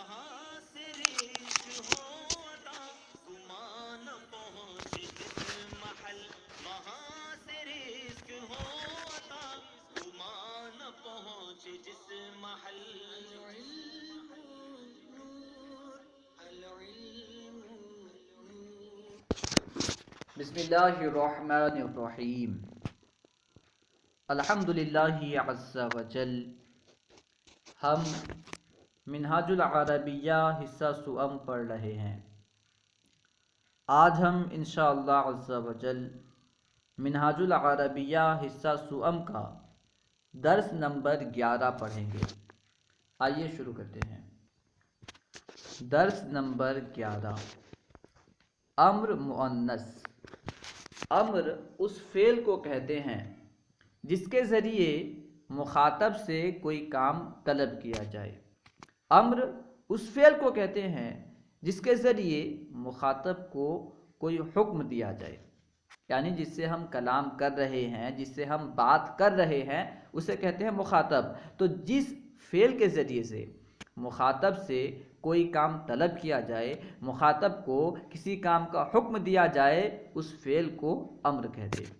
وہاں سے رزق ہو عطا گمان پہنچے جس محل وہاں سے رزق ہو عطا گمان پہنچے جس محل العلم نور العلم نور بسم اللہ الرحمن الرحیم الحمد للہ عز وجل. ہم منہاج العربیہ حصہ سوم پڑھ رہے ہیں. آج ہم انشاءاللہ عز وجل منہاج العربیہ حصہ سوم کا درس نمبر 11 پڑھیں گے. آئیے شروع کرتے ہیں. درس نمبر 11. امر مؤنث. امر اس فعل کو کہتے ہیں جس کے ذریعے مخاطب سے کوئی کام طلب کیا جائے. امر اس فعل کو کہتے ہیں جس کے ذریعے مخاطب کو کوئی حکم دیا جائے، یعنی جس سے ہم کلام کر رہے ہیں، جس سے ہم بات کر رہے ہیں، اسے کہتے ہیں مخاطب. تو جس فعل کے ذریعے سے مخاطب سے کوئی کام طلب کیا جائے، مخاطب کو کسی کام کا حکم دیا جائے، اس فعل کو امر کہتے ہیں.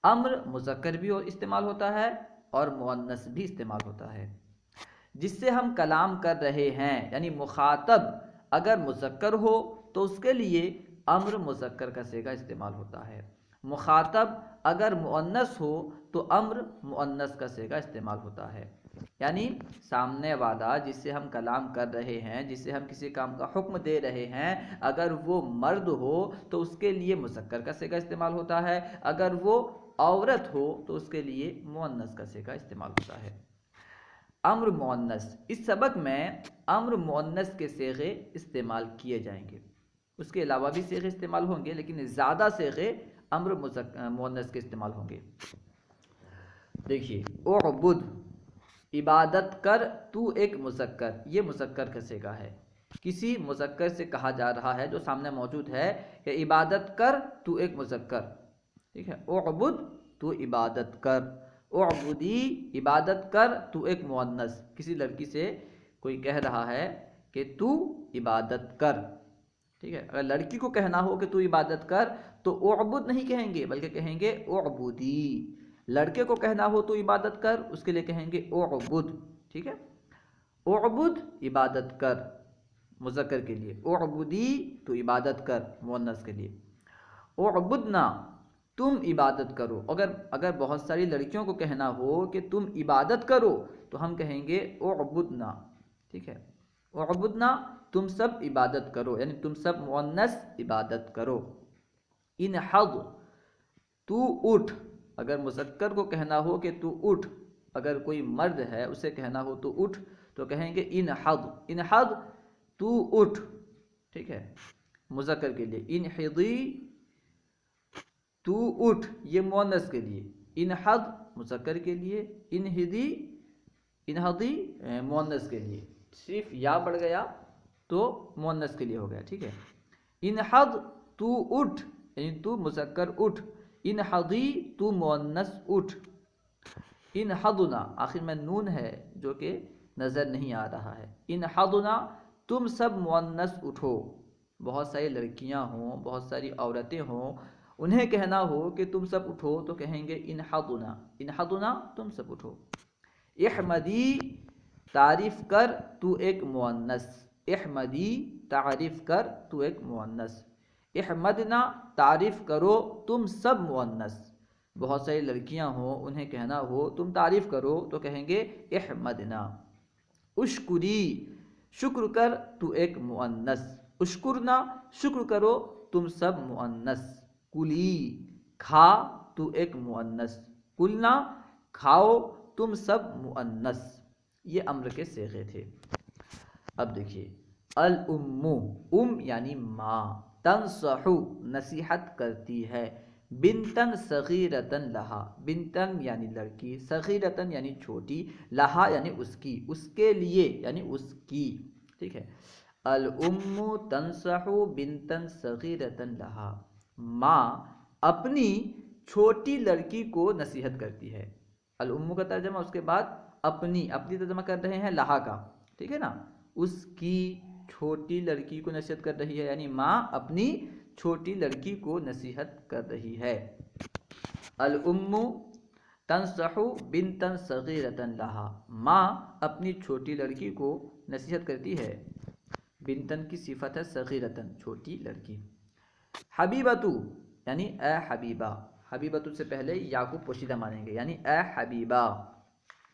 امر مذکر بھی استعمال ہوتا ہے اور مؤنث بھی استعمال ہوتا ہے. جس سے ہم کلام کر رہے ہیں، یعنی مخاطب اگر مذکر ہو تو اس کے لیے امر مذکر کا صیغہ استعمال ہوتا ہے. مخاطب اگر مؤنث ہو تو امر مؤنث کا صیغہ استعمال ہوتا ہے. یعنی سامنے والا جس سے ہم کلام کر رہے ہیں، جس سے ہم کسی کام کا حکم دے رہے ہیں، اگر وہ مرد ہو تو اس کے لیے مذکر کا صیغہ استعمال ہوتا ہے، اگر وہ عورت ہو تو اس کے لیے مؤنث کا صیغہ استعمال ہوتا ہے. امر مؤنث. اس سبق میں امر مؤنث کے صیغے استعمال کیے جائیں گے. اس کے علاوہ بھی صیغے استعمال ہوں گے لیکن زیادہ صیغے امر مؤنث کے استعمال ہوں گے. دیکھیے، اعبد، عبادت کر تو ایک مذکر، یہ مذکر کا صیغہ ہے. کسی مذکر سے کہا جا رہا ہے جو سامنے موجود ہے کہ عبادت کر تو ایک مذکر. ٹھیک ہے، اعبد تو عبادت کر، اعبدی عبادت کر تو ایک مؤنث. کسی لڑکی سے کوئی کہہ رہا ہے کہ تو عبادت کر. ٹھیک ہے، اگر لڑکی کو کہنا ہو کہ تو عبادت کر تو اعبد نہیں کہیں گے بلکہ کہیں گے اعبدی. لڑکے کو کہنا ہو تو عبادت کر، اس کے لیے کہیں گے اعبد. ٹھیک ہے، اعبد عبادت کر مذکر کے لیے، اعبدی تو عبادت کر مؤنث کے لیے. اعبدنا تم عبادت کرو. اگر بہت ساری لڑکیوں کو کہنا ہو کہ تم عبادت کرو تو ہم کہیں گے اعبدنا. ٹھیک ہے، اعبدنا تم سب عبادت کرو، یعنی تم سب مؤنث عبادت کرو. انحض تو اٹھ. اگر مذکر کو کہنا ہو کہ تو اٹھ، اگر کوئی مرد ہے اسے کہنا ہو تو اٹھ تو کہیں گے انحض. انحض تو اٹھ. ٹھیک ہے، مذکر کے لیے. انحضی تو اٹھ، یہ مؤنث کے لیے. انحض مذکر کے لیے، انحضی مؤنث کے لیے. صرف یا بڑھ گیا تو مؤنث کے لیے ہو گیا. ٹھیک ہے، انحض تو اٹھ، یعنی تو مذکر اٹھ. انحضی تو مؤنث اٹھ. انحضنا آخر میں نون ہے جو کہ نظر نہیں آ رہا ہے. انحضنا تم سب مؤنث اٹھو. بہت ساری لڑکیاں ہوں، بہت ساری عورتیں ہوں، انہیں کہنا ہو کہ تم سب اٹھو تو کہیں گے انحضنا. انحضنا تم سب اٹھو. احمدی تعریف کر تو ایک مؤنث. احمدی تعریف کر تو ایک مؤنث. احمدنا تعریف کرو تم سب مؤنث. بہت ساری لڑکیاں ہوں، انہیں کہنا ہو تم تعریف کرو تو کہیں گے احمدنا. اشکری شکر کر تو ایک مؤنث. اشکرنا شکر کرو تم سب مؤنث. کلی کھا تو ایک مؤنث. کلنا کھاؤ تم سب مؤنث. یہ امر کے صیغے تھے. اب دیکھیے، الام یعنی ماں. تنصح نصیحت کرتی ہے. بنتن صغیرتن لہا. بنتن یعنی لڑکی، صغیرتن یعنی چھوٹی، لہا یعنی اس کی، اس کے لیے یعنی اس کی. ٹھیک ہے، الام تنصح بنتن صغیرتن لہا. ماں اپنی چھوٹی لڑکی کو نصیحت کرتی ہے. الام کا ترجمہ اس کے بعد اپنی ترجمہ کر رہے ہیں لہا کا. ٹھیک ہے نا، اس کی چھوٹی لڑکی کو نصیحت کر رہی ہے، یعنی ماں اپنی چھوٹی لڑکی کو نصیحت کر رہی ہے۔ الام تنصح بنتا صغیرۃ لہا، ماں اپنی چھوٹی لڑکی کو نصیحت کرتی ہے۔ بنتن کی صفت ہے صغیرۃ، چھوٹی لڑکی۔ حبیبۃ یعنی اے حبیبہ، حبیبۃ سے پہلے یا کو پوشیدہ مانیں گے، یعنی اے حبیبہ،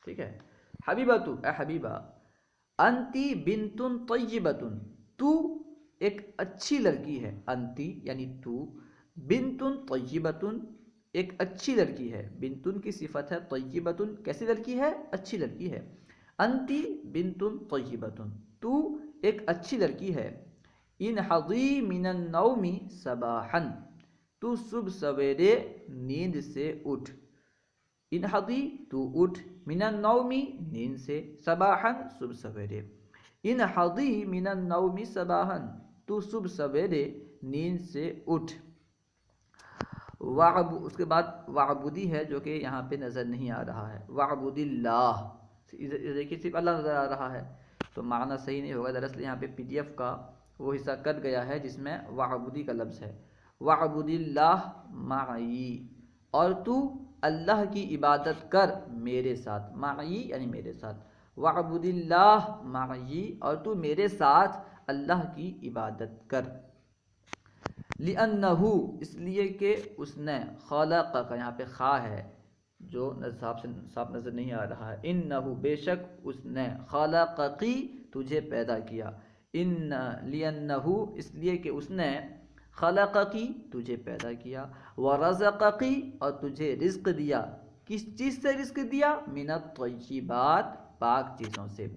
ٹھیک ہے۔ حبیبۃ اے حبیبہ، انتی بنت طیبۃ، تو ایک اچھی لڑکی ہے، انتی یعنی تو، بنت طیبۃ ایک اچھی لڑکی ہے، بنتن کی صفت ہے، طیبۃ کیسی لڑکی ہے؟ اچھی لڑکی ہے۔ انتی بنت طیبۃ، تو ایک اچھی لڑکی ہے۔ انہضی من النوم صباحا، تو صبح سویرے نیند سے اٹھ۔ انہضی تو اٹھ، من النوم نیند سے، صباحا صبح سویرے۔ انہضی من النوم صباحا، تو صبح سویرے نیند سے اٹھ۔ اس کے بعد وعبدی ہے جو کہ یہاں پہ نظر نہیں آ رہا ہے، وعبد اللہ، دیکھیے صرف اللہ نظر آ رہا ہے تو معنی صحیح نہیں ہوگا، دراصل یہاں پہ پی ڈی ایف کا وہ حصہ کٹ گیا ہے جس میں وعبدی کا لفظ ہے۔ وعبد اللہ معی، اور تو اللہ کی عبادت کر میرے ساتھ، معی یعنی میرے ساتھ، وعبد اللہ معی، اور تو میرے ساتھ اللہ کی عبادت کر۔ لِأَنَّهُ اس لیے کہ اس نے، خلق کا یہاں پہ خا ہے جو صاف نظر نہیں آ رہا ہے، انہو بے شک اس نے، خلقکی تجھے پیدا کیا، لِأَنَّهُ اس لیے کہ اس نے، خلقکی تجھے پیدا کیا، ورزقکی اور تجھے رزق دیا، کس چیز سے رزق دیا؟ من الطیبات پاک چیزوں سے۔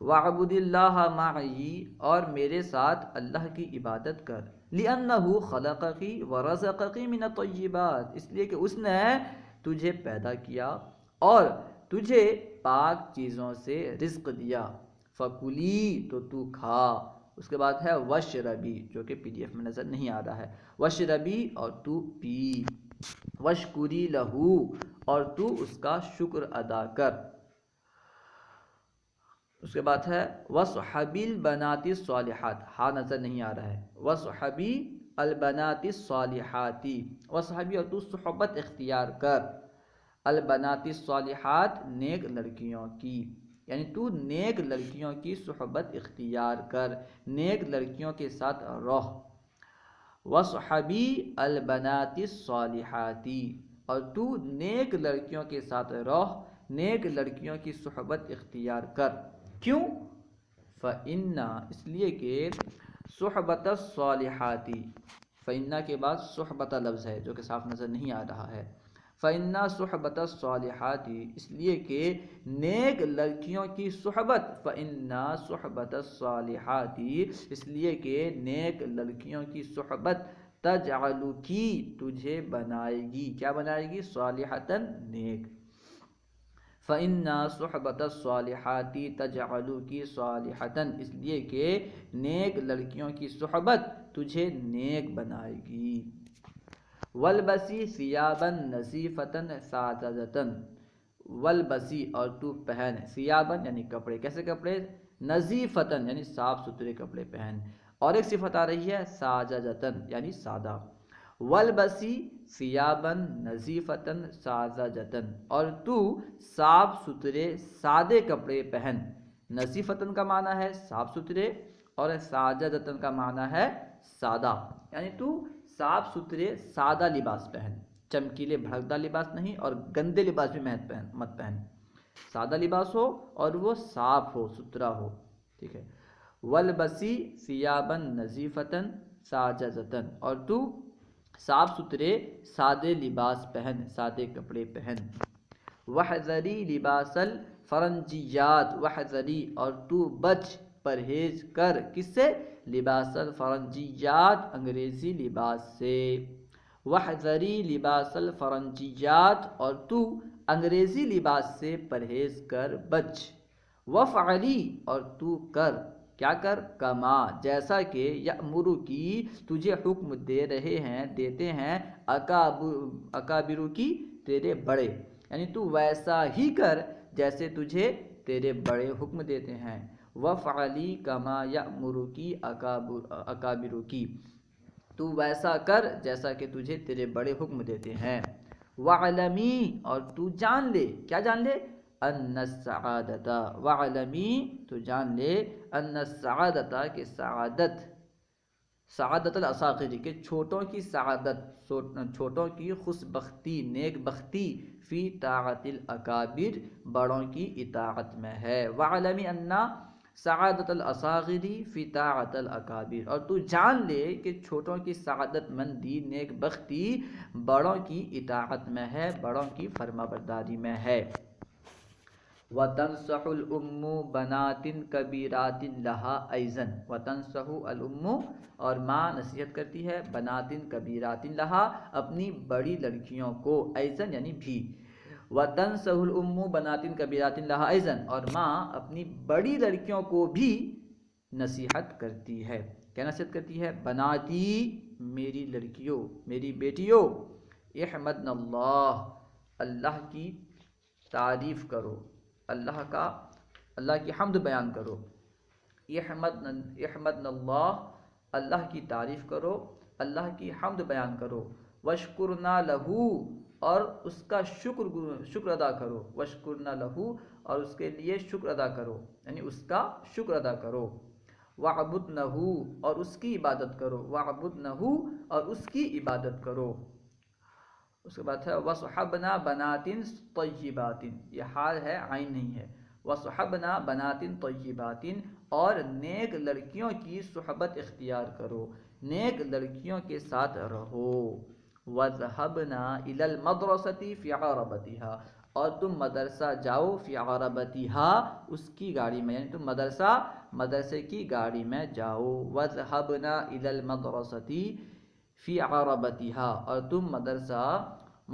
وعبد اللہ معی، اور میرے ساتھ اللہ کی عبادت کر، لِأَنَّهُ خَلَقَكِ وَرَزَقَكِ مِنَ الطَّيِّبَاتِ اس لیے کہ اس نے تجھے پیدا کیا اور تجھے پاک چیزوں سے رزق دیا۔ فَكُلِي تو کھا۔ اس کے بعد ہے وَاشْرَبِي جو کہ پی ڈی ایف میں نظر نہیں آ رہا ہے، وَاشْرَبِي اور تو پی، وَاشْكُرِي لَهُ اور تو اس کا شکر ادا کر۔ اس کے بعد ہے وَصْحَبِ الْبَنَاتِ الصَّالِحَاتِ، ہاں نظر نہیں آ رہا ہے، وَصْحَبِ الْبَنَاتِ الصَّالِحَاتِ، وَصْحَبِ اور تو صحبت اختیار کر، البنات الصالحات نیک لڑکیوں کی، یعنی تو نیک لڑکیوں کی صحبت اختیار کر، نیک لڑکیوں کے ساتھ رہ۔ وَصْحَبِ الْبَنَاتِ الصَّالِحَاتِ اور تو نیک لڑکیوں کے ساتھ رہ، نیک لڑکیوں کی صحبت اختیار کر۔ کیوں؟ فَإِنَّ اس لیے کہ صحبت الصالحات، فَإِنَّ کے بعد صحبت لفظ ہے جو کہ صاف نظر نہیں آ رہا ہے، فَإِنَّ صحبت الصالحات اس لیے کہ نیک لڑکیوں کی صحبت، فَإِنَّ صحبت الصالحات اس لیے کہ نیک لڑکیوں کی صحبت، تجعلکی تجھے بنائے گی، کیا بنائے گی؟ صالحتاً نیک۔ فَإِنَّ صُحْبَةَ الصَّالِحَاتِ تَجْعَلُكِ صَالِحَةً اس لیے کہ نیک لڑکیوں کی صحبت تجھے نیک بنائے گی۔ وَالْبَسِي ثِيَابًا نَظِيفَةً سَاذَجَةً وَالْبَسِي اور تو پہن، ثِيَابًا یعنی کپڑے، کیسے کپڑے؟ نَظِيفَةً یعنی صاف ستھرے کپڑے پہن، اور ایک صفت آ رہی ہے سَاذَجَةً یعنی سادہ۔ وَالْبَسِي ثِيَابًا نَظِيفَةً سَاذَجَةً اور تو صاف ستھرے سادے کپڑے پہن، نظیفتاً کا معنی ہے صاف ستھرے اور ساذجةً کا معنی ہے سادہ، یعنی تو صاف ستھرے سادہ لباس پہن، چمکیلے بھڑکدار لباس نہیں اور گندے لباس بھی مت پہن، سادہ لباس ہو اور وہ صاف ہو ستھرا ہو، ٹھیک ہے۔ وَالْبَسِي ثِيَابًا نَظِيفَةً سَاذَجَةً اور تو صاف ستھرے سادے لباس پہن، سادے کپڑے پہن۔ وَحْذَرِي لِبَاسَ الْفَرَنْجِيَّاتِ وَحْذَرِي اور تو بچ پرہیز کر، کس سے؟ لباس الفرنجیات انگریزی لباس سے۔ وَحْذَرِي لِبَاسَ الْفَرَنْجِيَّاتِ اور تو انگریزی لباس سے پرہیز کر بچ۔ وَافْعَلِي اور تو کر، کیا کر؟ کما جیسا کہ یأمرکی تجھے حکم دے رہے ہیں، دیتے ہیں، اکابرکی تیرے بڑے، یعنی تو ویسا ہی کر جیسے تجھے تیرے بڑے حکم دیتے ہیں۔ وفعلی کما یأمرکی اکابرکی، تو ویسا کر جیسا کہ تجھے تیرے بڑے حکم دیتے ہیں، وعلمی، اور تو جان لے، کیا جان لے، ان السعادت، وعلمی، تو جان لے، ان السعادت، کہ سعادت، سعادت الاصاغر، کہ چھوٹوں کی سعادت، چھوٹوں کی خوش بختی، نیک بختی، فی طاعت الاکابر، بڑوں کی اطاعت میں ہے، وعلمی ان سعادت الاصاغر فی طاعت الاکابر، اور تو جان لے کہ چھوٹوں کی سعادت مندی، نیک بختی، بڑوں کی اطاعت میں ہے، بڑوں کی فرما برداری میں ہے۔ وَتَنْصَحُ الْأُمُّ بَنَاتٍ كَبِيرَاتٍ لَهَا أَيْضًا، وَتَنْصَحُ الْأُمُّ، اور ماں نصیحت کرتی ہے، بناتن کبیراتن لہا، اپنی بڑی لڑکیوں کو، ایضًا یعنی بھی، وَتَنْصَحُ الْأُمُّ بَنَاتٍ كَبِيرَاتٍ لَهَا أَيْضًا، اور ماں اپنی بڑی لڑکیوں کو بھی نصیحت کرتی ہے، کیا نصیحت کرتی ہے، بناتی، میری لڑکیوں، میری بیٹیوں، احمدن اللہ، اللہ کی تعریف کرو، اللہ کی حمد بیان کرو، احمدن اللہ، اللہ کی تعریف کرو، اللہ کی حمد بیان کرو، وشکرنا لہو، اور اس کا شکر ادا کرو، وشکرنا لہو، اور اس کے لیے شکر ادا کرو، یعنی اس کا شکر ادا کرو، وعبدنہ، اور اس کی عبادت کرو، وعبدنہ، اور اس کی عبادت کرو۔ اس کے بعد ہے وَصُحَبْنَا بَنَاتٍ طَيِّبَاتٍ، یہ حال ہے، عین نہیں ہے، وَصُحَبْنَا بَنَاتٍ طَيِّبَاتٍ، اور نیک لڑکیوں کی صحبت اختیار کرو، نیک لڑکیوں کے ساتھ رہو، وَذْهَبْنَا إِلَى الْمَدْرَسَةِ فِي عَرَبَتِهَا، اور تم مدرسہ جاؤ، فی عربتها، اس کی گاڑی میں، یعنی تم مدرسے کی گاڑی میں جاؤ، وَذْهَبْنَا إِلَى الْمَدْرَسَةِ فی عربتها، اور تم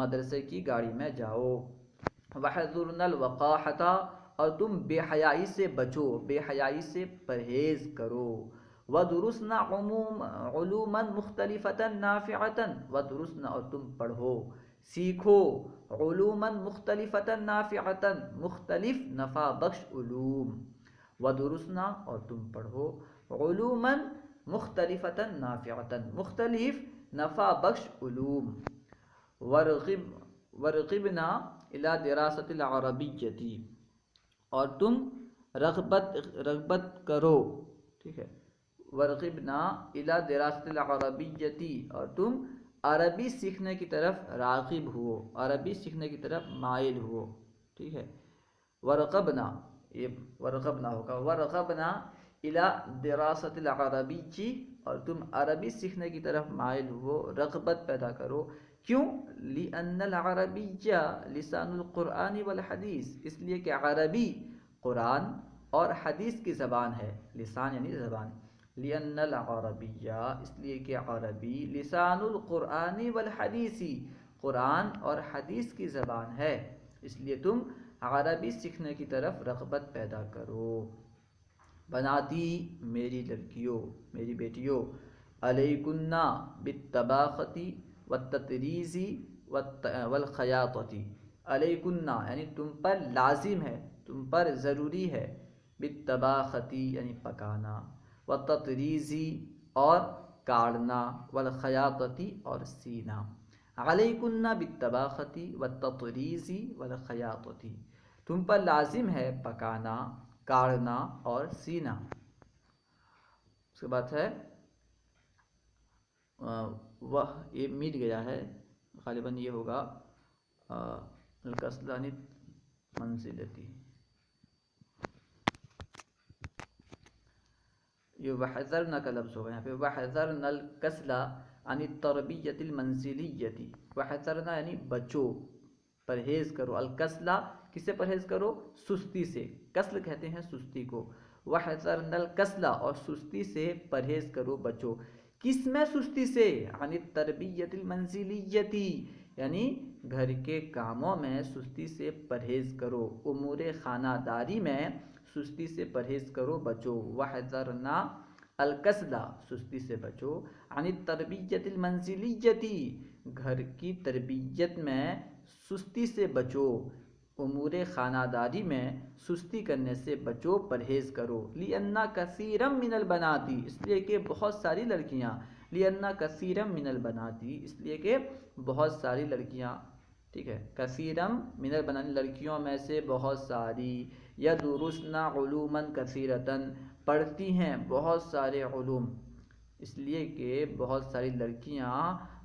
مدرسے کی گاڑی میں جاؤ، وَحَذُرْنَا الْوَقَاحَةَ، اور تم بے حیائی سے بچو، بے حیائی سے پرہیز کرو، وَدُرُسْنَا عُلُومًا مُخْتَلِفَةً نَافِعَةً، وَدُرُسْنَا، اور تم پڑھو، سیکھو، علوماً مختلفۃ نافعۃ، مختلف نفع بخش علوم، ودرسنا، اور تم پڑھو، علوماً مختلفۃ نافعۃ، مختلف نفع بخش علوم، ورغبنا الی دراست العربیۃ، اور تم رغبت کرو، ٹھیک ہے، ورغبنا الی دراست العربیۃ، اور تم عربی سیکھنے کی طرف راغب ہو، عربی سیکھنے کی طرف مائل ہو، ٹھیک ہے، ورغبنا، یہ ورغبنا ہوگا، ورغبنا الی دراست العربیۃ، اور تم عربی سیکھنے کی طرف مائل ہو، رغبت پیدا کرو، کیوں، لِأَنَّ الْعَرَبِيَّ لِسَانُ الْقُرْآنِ وَالْحَدِيث، اس لیے کہ عربی قرآن اور حدیث کی زبان ہے، لسان یعنی زبان، لِأَنَّ الْعَرَبِيَّ، اس لیے کہ عربی، لسان القرآن والحدیث، قرآن اور حدیث کی زبان ہے، اس لیے تم عربی سیکھنے کی طرف رغبت پیدا کرو، بناتی، میری لڑکیوں، میری بیٹیوں، علیکن بالطباخت والتطریز والخیاطۃ، علیکن یعنی تم پر لازم ہے، تم پر ضروری ہے، بالطباخت یعنی پکانا، والتطریز اور کاڑنا، والخیاطۃ اور سینا، علیکن بالطباخت والتطریز والخیاطۃ، تم پر لازم ہے پکانا، کاڑنا اور سینا۔ اس کے بعد ہے وہ، یہ مٹ گیا ہے، غالباً یہ ہوگا الکسلان منزلتی، یہ وحذرنا کا لفظ ہوگا یہاں پہ، وحذرنا الکسل عن التربیۃ المنزلیۃ، وحذرنا یعنی بچو، پرہیز کرو، الکسلہ کس سے پرہیز کرو، سستی سے، کسل کہتے ہیں سستی کو، وحذرنا الکسلہ، اور سستی سے پرہیز کرو، بچو، کس میں سستی سے، عن التربیۃ المنزلیۃ، یعنی گھر کے کاموں میں سستی سے پرہیز کرو، امور خانہ داری میں سستی سے پرہیز کرو، بچو، وحذرنا الکسلہ، سستی سے بچو، عن التربیۃ المنزلیۃ، گھر کی تربیت میں سستی سے بچو، امور خانہ داری میں سستی کرنے سے بچو، پرہیز کرو۔ لِأَنَّ كَثِيرًا مِّنَ الْبَنَاتِ، اس لیے کہ بہت ساری لڑکیاں، لِأَنَّ كَثِيرًا مِّنَ الْبَنَاتِ، اس لیے کہ بہت ساری لڑکیاں، ٹھیک ہے، كَثِيرًا مِّنَ الْبَنَاتِ، لڑکیوں میں سے بہت ساری، يَدْرُسْنَ عُلُومًا كَثِيرَةً، پڑھتی ہیں بہت سارے علوم، اس لیے کہ بہت ساری لڑکیاں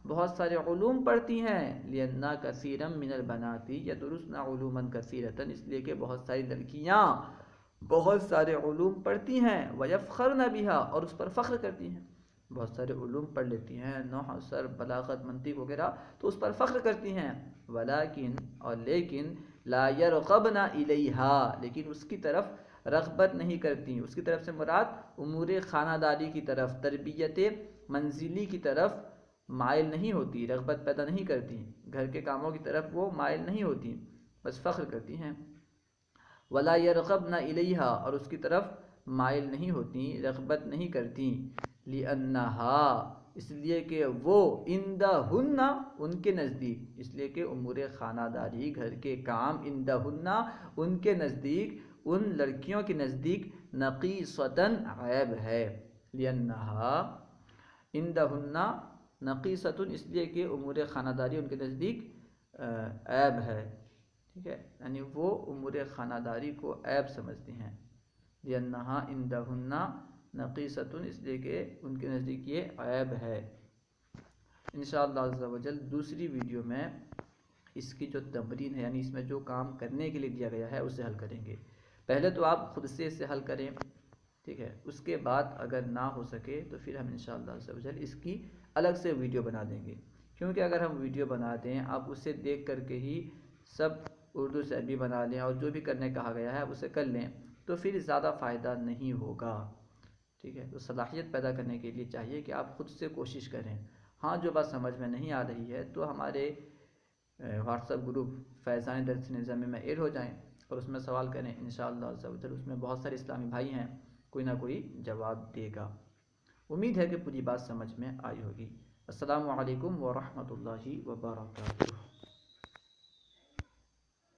بہت سارے علوم پڑھتی ہیں۔ لِأَنَّ كَثِيرًا مِّنَ الْبَنَاتِ يَدْرُسْنَ عُلُومًا كَثِيرَةً، اس لیے کہ بہت ساری لڑکیاں بہت سارے علوم پڑھتی ہیں۔ وَيَفْخَرْنَ بِهَا، اور اس پر فخر کرتی ہیں، بہت سارے علوم پڑھ لیتی ہیں، نحو، صرف، بلاغت، منطق وغیرہ، تو اس پر فخر کرتی ہیں۔ وَلَكِن، اور لیکن، لَا يَرْغَبْنَ إِلَيْهَا، لیکن اس کی طرف رغبت نہیں کرتی، اس کی طرف سے مراد امور خانہ داری کی طرف، تربیت منزلی کی طرف مائل نہیں ہوتی، رغبت پیدا نہیں کرتی، گھر کے کاموں کی طرف وہ مائل نہیں ہوتی، بس فخر کرتی ہیں۔ وَلَا يَرْغَبْنَ إِلَيْهَا، اور اس کی طرف مائل نہیں ہوتی، رغبت نہیں کرتی۔ لِأَنَّهَا، اس لیے کہ وہ، عِندَهُنَّ، ان کے نزدیک، اس لیے کہ امور خانہ داری، گھر کے کام، عِندَهُنَّ، ان کے نزدیک، ان لڑکیوں کے نزدیک، نقیصۃً، عیب ہے۔ لِأَنَّهَا عِندَهُنَّ نقیصۃً، اس لیے کہ امور خانہ داری ان کے نزدیک عیب ہے، ٹھیک ہے، یعنی وہ امور خانہ داری کو عیب سمجھتے ہیں۔ لِأَنَّهَا عِندَهُنَّ نقیصۃً، اس لیے کہ ان کے نزدیک یہ عیب ہے۔ انشاءاللہ عز و جل دوسری ویڈیو میں اس کی جو تمرین ہے، یعنی اس میں جو کام کرنے کے لیے دیا گیا ہے اسے حل کریں گے۔ پہلے تو آپ خود سے اسے حل کریں، ٹھیک ہے، اس کے بعد اگر نہ ہو سکے تو پھر ہم انشاءاللہ عز و جل اس کی الگ سے ویڈیو بنا دیں گے، کیونکہ اگر ہم ویڈیو بنا دیں، آپ اسے دیکھ کر کے ہی سب اردو سے عربی بنا لیں اور جو بھی کرنے کہا گیا ہے اسے کر لیں، تو پھر زیادہ فائدہ نہیں ہوگا، ٹھیک ہے۔ تو صلاحیت پیدا کرنے کے لیے چاہیے کہ آپ خود سے کوشش کریں۔ ہاں، جو بات سمجھ میں نہیں آ رہی ہے تو ہمارے واٹس ایپ گروپ فیضان درس نظامی میں ایڈ ہو جائیں اور اس میں سوال کریں، انشاءاللہ عز و جل اس میں بہت سارے اسلامی بھائی ہیں، کوئی نہ کوئی جواب دے گا۔ امید ہے کہ پوری بات سمجھ میں آئی ہوگی۔ السلام علیکم ورحمۃ اللہ وبرکاتہ۔